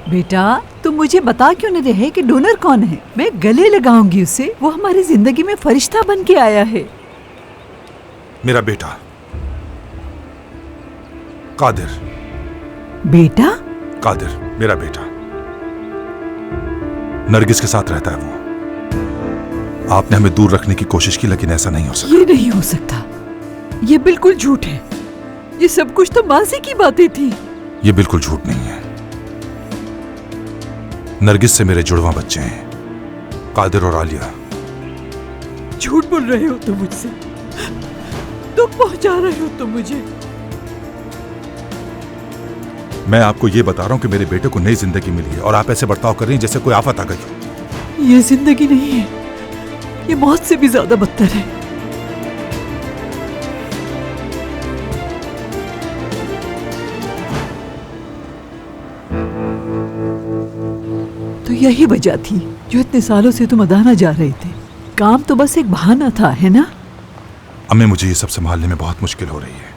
बेटा तुम मुझे बता क्यों नहीं रहे कि डोनर कौन है? मैं गले लगाऊंगी उसे। वो हमारी जिंदगी में फरिश्ता बन के आया है। मेरा बेटा कादिर। बेटा? कादिर मेरा बेटा। नरगिस के साथ रहता है वो। आपने हमें दूर रखने की कोशिश की, लेकिन ऐसा नहीं हो सकता। ये नहीं हो सकता। ये बिल्कुल झूठ है। ये सब कुछ तो माजी की बातें थी। ये बिल्कुल झूठ नहीं है। नरगिस से मेरे जुड़वा बच्चे हैं, कादिर और आलिया। झूठ बोल रहे हो तुम मुझसे। तुम पहुंचा रहे हो तुम मुझे। मैं आपको ये बता रहा हूं कि मेरे बेटे को नई जिंदगी मिली है और आप ऐसे बर्ताव कर रही हैं जैसे कोई आफत आ गई हो। ये जिंदगी नहीं है, ये मौत से भी ज्यादा बदतर है। तो यही वजह थी जो इतने सालों से तुम अदाना जा रहे थे। काम तो बस एक बहाना था, है ना? अम्मी, मुझे ये सब संभालने में बहुत मुश्किल हो रही है।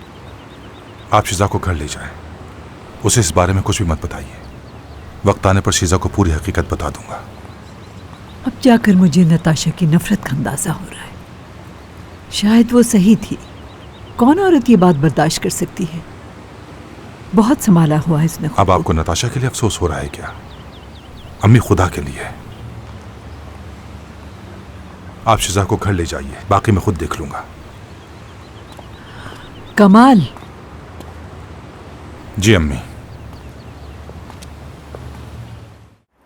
आप शीजा को घर ले जाएं। उसे इस बारे में कुछ भी मत बताइए। वक्त आने पर शीजा को पूरी हकीकत बता दूंगा। अब जाकर मुझे नताशा की नफरत का अंदाजा हो रहा है। शायद वो सही थी। कौन औरत ये बात बर्दाश्त कर सकती है? बहुत संभाला हुआ है इसने। अब आपको नताशा के लिए अफसोस हो रहा है क्या? अम्मी, खुदा के लिए आप शीजा को घर ले जाइए, बाकी मैं खुद देख लूंगा। कमाल। जी अम्मी।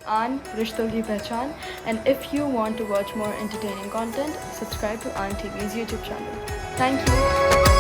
आन रिश्तों की पहचान, and if you want to watch more entertaining content, subscribe to Aan TV's YouTube channel. Thank you.